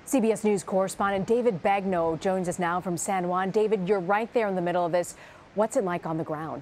CBS News correspondent David Begnaud joins us now from San Juan. David, you're right there in the middle of this. What's it like on the ground?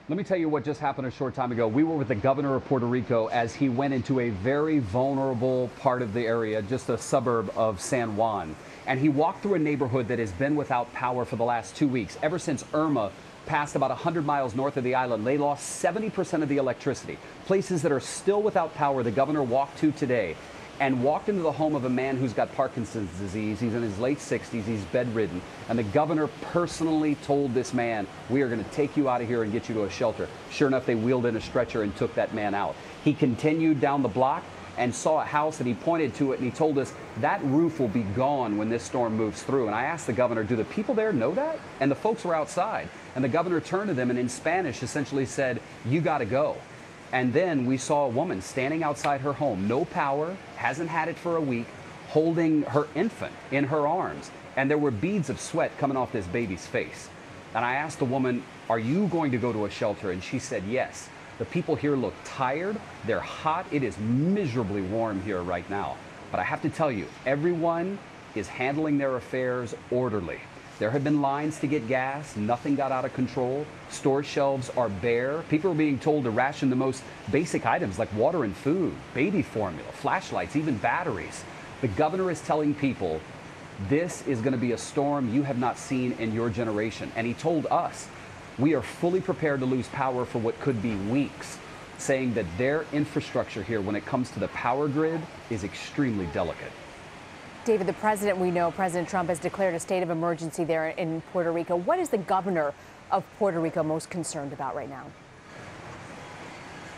Let me tell you what just happened a short time ago. We were with the governor of Puerto Rico as he went into a very vulnerable part of the area, just a suburb of San Juan. And he walked through a neighborhood that has been without power for the last 2 weeks. Ever since Irma passed about 100 miles north of the island, they lost 70% of the electricity. Places that are still without power, the governor walked to today and walked into the home of a man who's got Parkinson's disease. He's in his late 60s. He's bedridden. And the governor personally told this man, we are going to take you out of here and get you to a shelter. Sure enough, they wheeled in a stretcher and took that man out. He continued down the block and saw a house, and he pointed to it, and he told us that roof will be gone when this storm moves through. And I asked the governor, do the people there know that? And the folks were outside. And the governor turned to them and in Spanish essentially said, you got to go. And then we saw a woman standing outside her home, no power, hasn't had it for a week, holding her infant in her arms. And there were beads of sweat coming off this baby's face. And I asked the woman, are you going to go to a shelter? And she said, yes. The people here look tired. They're hot. It is miserably warm here right now. But I have to tell you, everyone is handling their affairs orderly. There have been lines to get gas. Nothing got out of control. Store shelves are bare. People are being told to ration the most basic items like water and food, baby formula, flashlights, even batteries. The governor is telling people this is going to be a storm you have not seen in your generation. And he told us we are fully prepared to lose power for what could be weeks, saying that their infrastructure here when it comes to the power grid is extremely delicate. David, the president, we know President Trump has declared a state of emergency there in Puerto Rico. What is the governor of Puerto Rico most concerned about right now?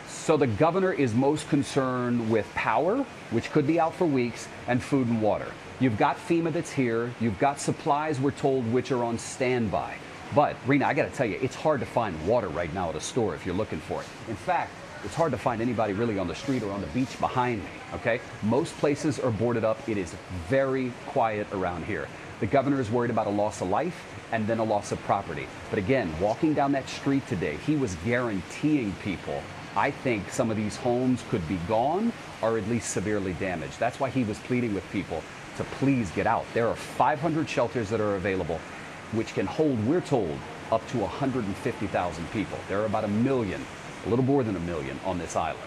So the governor is most concerned with power, which could be out for weeks, and food and water. You've got FEMA that's here. You've got supplies, we're told, which are on standby. But, Rena, I got to tell you, it's hard to find water right now at a store if you're looking for it. In fact, it's hard to find anybody really on the street or on the beach behind me, okay? Most places are boarded up. It is very quiet around here. The governor is worried about a loss of life and then a loss of property. But again, walking down that street today, he was guaranteeing people, I think some of these homes could be gone or at least severely damaged. That's why he was pleading with people to please get out. There are 500 shelters that are available, which can hold, we're told, up to 150,000 people. There are about 1 million. A little more than 1 million on this island.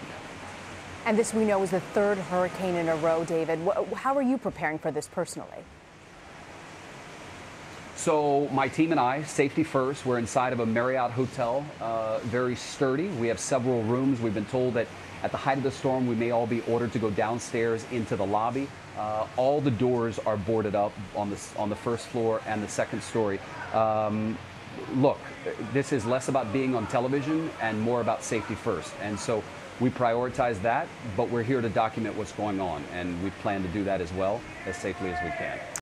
And this, we know, is the third hurricane in a row, David. How are you preparing for this personally? So my team and I, safety first, we're inside of a Marriott hotel, very sturdy. We have several rooms. We've been told that at the height of the storm, we may all be ordered to go downstairs into the lobby. All the doors are boarded up on the first floor and the second story. Look, this is less about being on television and more about safety first. And so we prioritize that, but we're here to document what's going on, and we plan to do that as well as safely as we can.